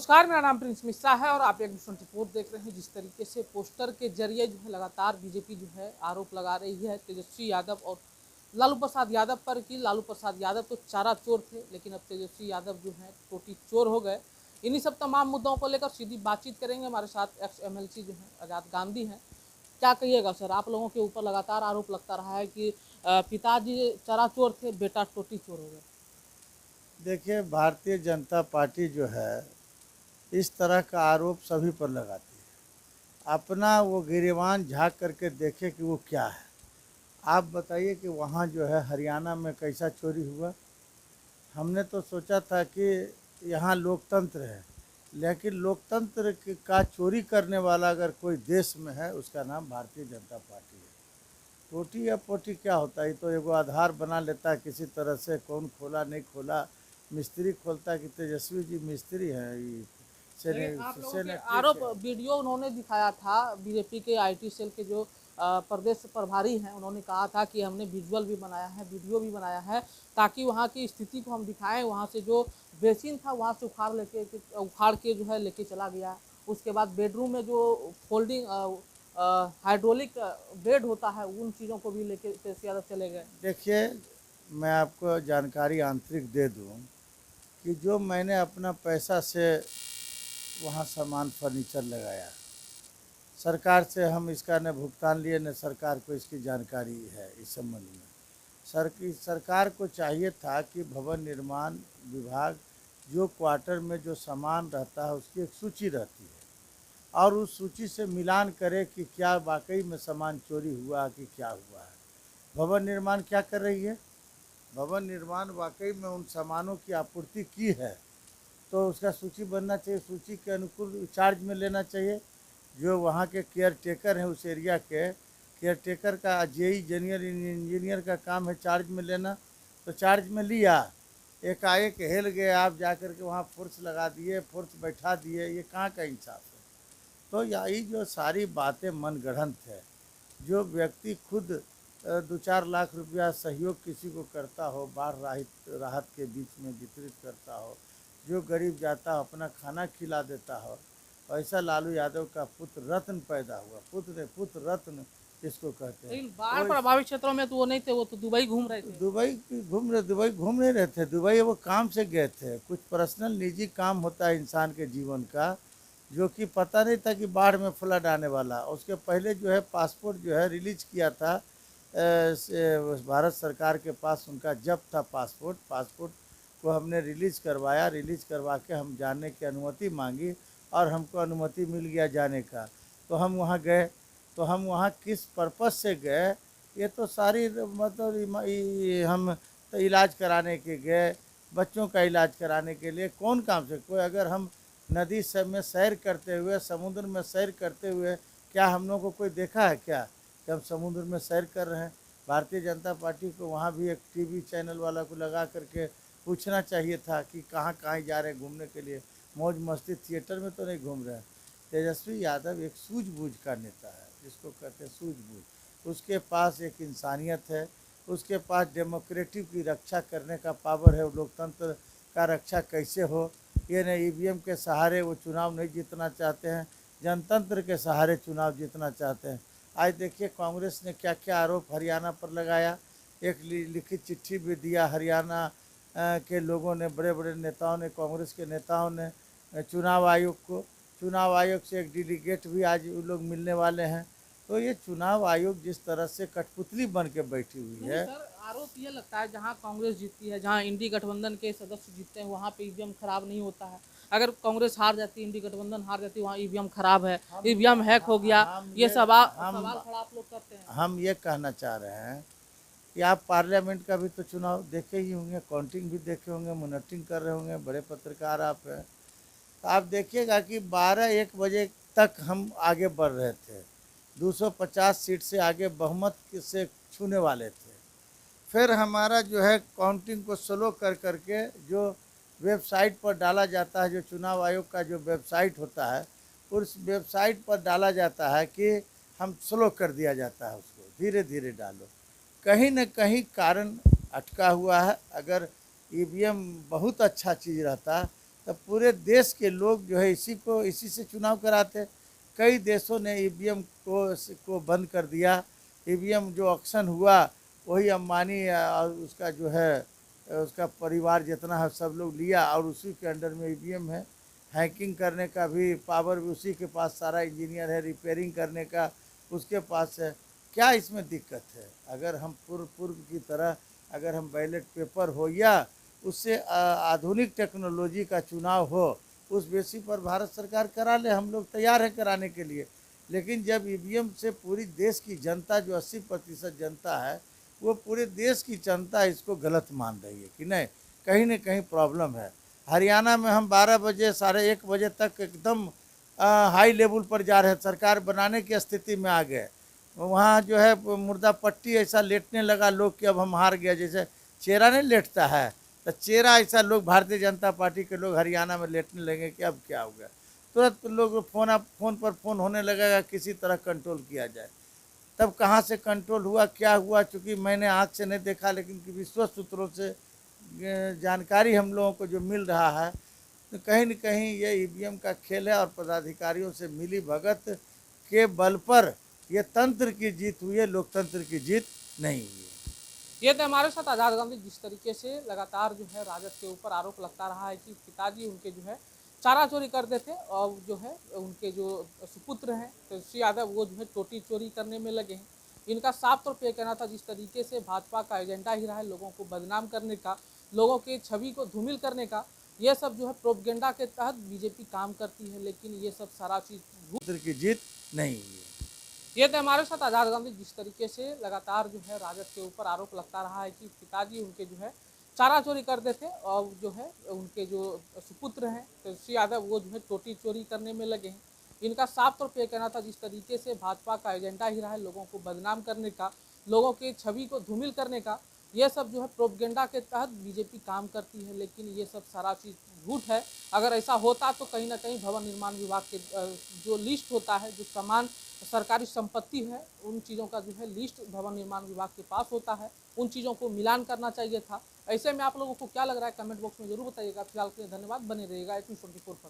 नमस्कार, मेरा नाम प्रिंस मिश्रा है और आप एक डिफरेंट रिपोर्ट देख रहे हैं। जिस तरीके से पोस्टर के जरिए जो है लगातार बीजेपी जो है आरोप लगा रही है तेजस्वी यादव और लालू प्रसाद यादव पर कि लालू प्रसाद यादव तो चारा चोर थे, लेकिन अब तेजस्वी यादव जो है टोटी चोर हो गए। इन्हीं सब तमाम मुद्दों को लेकर सीधी बातचीत करेंगे। हमारे साथ एक्स एमएलसी जो है आज़ाद गांधी हैं। क्या कहिएगा सर, आप लोगों के ऊपर लगातार आरोप लगता रहा है कि पिताजी चरा चोर थे, बेटा टोटी चोर हो गए। देखिए, भारतीय जनता पार्टी जो है इस तरह का आरोप सभी पर लगाती है। अपना वो गिरेबान झाँक करके देखे कि वो क्या है। आप बताइए कि वहाँ जो है हरियाणा में कैसा चोरी हुआ। हमने तो सोचा था कि यहाँ लोकतंत्र है, लेकिन लोकतंत्र का चोरी करने वाला अगर कोई देश में है उसका नाम भारतीय जनता पार्टी है। टोटी या पोटी क्या होता है, ये तो एगो आधार बना लेता है किसी तरह से। कौन खोला नहीं खोला, मिस्त्री खोलता है कि तेजस्वी जी मिस्त्री हैं। आप लोगों के आरोप वीडियो उन्होंने दिखाया था, बीजेपी के आईटी सेल के जो प्रदेश प्रभारी हैं, उन्होंने कहा था कि हमने विजुअल भी बनाया है, वीडियो भी बनाया है, ताकि वहाँ की स्थिति को हम दिखाएं। वहाँ से जो बेसिन था वहाँ से उखाड़ के जो है लेके चला गया। उसके बाद बेडरूम में जो फोल्डिंग हाइड्रोलिक बेड होता है, उन चीज़ों को भी लेके तेजस्वी यादव चले गए। देखिए, मैं आपको जानकारी आंतरिक दे दूं कि जो मैंने अपना पैसा से वहाँ सामान फर्नीचर लगाया, सरकार से हम इसका न भुगतान लिए न सरकार को इसकी जानकारी है। इस संबंध में सरकार को चाहिए था कि भवन निर्माण विभाग जो क्वार्टर में जो सामान रहता है उसकी एक सूची रहती है और उस सूची से मिलान करे कि क्या वाकई में सामान चोरी हुआ कि क्या हुआ है। भवन निर्माण क्या कर रही है? भवन निर्माण वाकई में उन सामानों की आपूर्ति की है तो उसका सूची बनना चाहिए, सूची के अनुकूल चार्ज में लेना चाहिए। जो वहाँ के केयर टेकर हैं उस एरिया के केयर टेकर का जेई इंजीनियर का काम है चार्ज में लेना, तो चार्ज में लिया। एकाएक हिल गए, आप जा कर के वहाँ फोर्स लगा दिए, फोर्स बैठा दिए, ये कहाँ का इंसाफ है? तो यही जो सारी बातें मनगढ़ंत है। जो व्यक्ति खुद 2-4 लाख रुपया सहयोग किसी को करता हो, बाढ़ राहत के बीच में वितरित करता हो, जो गरीब जाता हो अपना खाना खिला देता हो, ऐसा लालू यादव का पुत्र रत्न पैदा हुआ। पुत्र रत्न इसको कहते हैं। लेकिन बाढ़ प्रभावित क्षेत्रों में तो वो नहीं थे, वो तो दुबई घूम रहे थे। दुबई घूम नहीं रहे थे। दुबई वो काम से गए थे। कुछ पर्सनल निजी काम होता है इंसान के जीवन का, जो कि पता नहीं था कि बाढ़ में फ्लड आने वाला। उसके पहले जो है पासपोर्ट जो है रिलीज किया था भारत सरकार के पास, उनका जब्त था पासपोर्ट को हमने रिलीज़ करवाया। रिलीज़ करवा के हम जाने की अनुमति मांगी और हमको अनुमति मिल गया जाने का। तो हम वहाँ गए। तो हम वहाँ किस पर्पज़ से गए, ये तो सारी मतलब हम तो इलाज कराने के गए, बच्चों का इलाज कराने के लिए। कौन काम से कोई, अगर हम नदी सब में सैर करते हुए, समुद्र में सैर करते हुए, क्या हम लोग को कोई देखा है क्या कि हम समुद्र में सैर कर रहे हैं? भारतीय जनता पार्टी को वहाँ भी एक टीवी चैनल वाला को लगा करके पूछना चाहिए था कि कहाँ कहाँ जा रहे हैं घूमने के लिए। मौज मस्ती थिएटर में तो नहीं घूम रहे हैं। तेजस्वी यादव एक सूझबूझ का नेता है, जिसको कहते हैं सूझबूझ। उसके पास एक इंसानियत है, उसके पास डेमोक्रेटिव की रक्षा करने का पावर है। लोकतंत्र का रक्षा कैसे हो, ये नहीं ईवीएम के सहारे वो चुनाव नहीं जीतना चाहते हैं, जनतंत्र के सहारे चुनाव जीतना चाहते हैं। आज देखिए कांग्रेस ने क्या क्या आरोप हरियाणा पर लगाया। एक लिखित चिट्ठी भी दिया हरियाणा के लोगों ने, बड़े बड़े नेताओं ने, कांग्रेस के नेताओं ने चुनाव आयोग को। चुनाव आयोग से एक डेलीगेट भी आज वो लोग मिलने वाले हैं। तो ये चुनाव आयोग जिस तरह से कठपुतली बन के बैठी हुई है। सर, आरोप ये लगता है जहां कांग्रेस जीतती है, जहां इंडी गठबंधन के सदस्य जीतते हैं, वहां पे ईवीएम खराब नहीं होता है। अगर कांग्रेस हार जाती है, इंडी गठबंधन हार जाती है, वहाँ ईवीएम खराब है, ईवीएम हैक हो गया, ये सवाल खड़ा आप लोग करते हैं। हम ये कहना चाह रहे हैं कि आप पार्लियामेंट का भी तो चुनाव देखे ही होंगे, काउंटिंग भी देखे होंगे, मॉनिटरिंग कर रहे होंगे, बड़े पत्रकार आप हैं। तो आप देखिएगा कि 12-1 बजे तक हम आगे बढ़ रहे थे, 250 सीट से आगे बहुमत से छूने वाले थे। फिर हमारा जो है काउंटिंग को स्लो कर करके जो वेबसाइट पर डाला जाता है, जो चुनाव आयोग का जो वेबसाइट होता है, उस वेबसाइट पर डाला जाता है कि हम स्लो कर दिया जाता है, उसको धीरे धीरे डालो। कहीं न कहीं कारण अटका हुआ है। अगर ईवीएम बहुत अच्छा चीज़ रहता तब पूरे देश के लोग जो है इसी से चुनाव कराते। कई देशों ने ईवीएम को बंद कर दिया। ईवीएम जो ऑक्शन हुआ वही अंबानी और उसका जो है उसका परिवार जितना है सब लोग लिया और उसी के अंडर में ईवीएम है। हैकिंग करने का भी पावर भी उसी के पास, सारा इंजीनियर है, रिपेयरिंग करने का उसके पास है। क्या इसमें दिक्कत है? अगर हम पूर्व की तरह अगर हम बैलेट पेपर हो या उससे आधुनिक टेक्नोलॉजी का चुनाव हो, उस बेसिस पर भारत सरकार करा ले, हम लोग तैयार है कराने के लिए। लेकिन जब ईवीएम से पूरी देश की जनता जो 80% जनता है वो पूरे देश की जनता इसको गलत मान रही है कि नहीं, कहीं न कहीं प्रॉब्लम है। हरियाणा में हम 12 बजे 1:30 बजे तक एकदम हाई लेवल पर जा रहे हैं, सरकार बनाने की स्थिति में आ गए। वहाँ जो है मुर्दा पट्टी ऐसा लेटने लगा लोग कि अब हम हार गया, जैसे चेहरा नहीं लेटता है तो चेहरा ऐसा लोग भारतीय जनता पार्टी के लोग हरियाणा में लेटने लगे कि अब क्या हो गया। तुरंत लोग फोन पर फोन होने लगेगा, किसी तरह कंट्रोल किया जाए। तब कहाँ से कंट्रोल हुआ, क्या हुआ, चूँकि मैंने आँख से नहीं देखा लेकिन विश्वस्त सूत्रों से जानकारी हम लोगों को जो मिल रहा है, तो कहीं न कहीं ये ईवीएम का खेल है और पदाधिकारियों से मिली भगत के बल पर ये तंत्र की जीत हुई है, लोकतंत्र की जीत नहीं हुई है। ये तो हमारे साथ आज़ाद गांधी जिस तरीके से लगातार जो है राजद के ऊपर आरोप लगता रहा है कि पिताजी उनके जो है चारा चोरी कर देते और जो है उनके जो सुपुत्र हैं तेजस्वी यादव वो जो है टोटी चोरी करने में लगे हैं। इनका साफ तौर पे कहना था जिस तरीके से भाजपा का एजेंडा ही रहा है लोगों को बदनाम करने का, लोगों की छवि को धूमिल करने का, ये सब जो है प्रोपगेंडा के तहत बीजेपी काम करती है, लेकिन ये सब सारा चीज़ तंत्र की जीत नहीं हुई है। ये तो हमारे साथ आज़ाद गांधी जिस तरीके से लगातार जो है राजद के ऊपर आरोप लगता रहा है कि पिताजी उनके जो है चारा चोरी कर देते और जो है उनके जो सुपुत्र हैं तेजस्वी यादव वो जो है टोटी चोरी करने में लगे हैं। इनका साफ तौर पे कहना था जिस तरीके से भाजपा का एजेंडा ही रहा है लोगों को बदनाम करने का, लोगों की छवि को धूमिल करने का, ये सब जो है प्रोपगेंडा के तहत बीजेपी काम करती है, लेकिन ये सब सारा चीज़ झूठ है। अगर ऐसा होता तो कहीं ना कहीं भवन निर्माण विभाग के जो लिस्ट होता है, जो सामान सरकारी संपत्ति है, उन चीज़ों का जो है लिस्ट भवन निर्माण विभाग के पास होता है, उन चीज़ों को मिलान करना चाहिए था। ऐसे में आप लोगों को क्या लग रहा है कमेंट बॉक्स में जरूर बताइएगा। फिलहाल के लिए धन्यवाद, बने रहिएगा 1824 पर।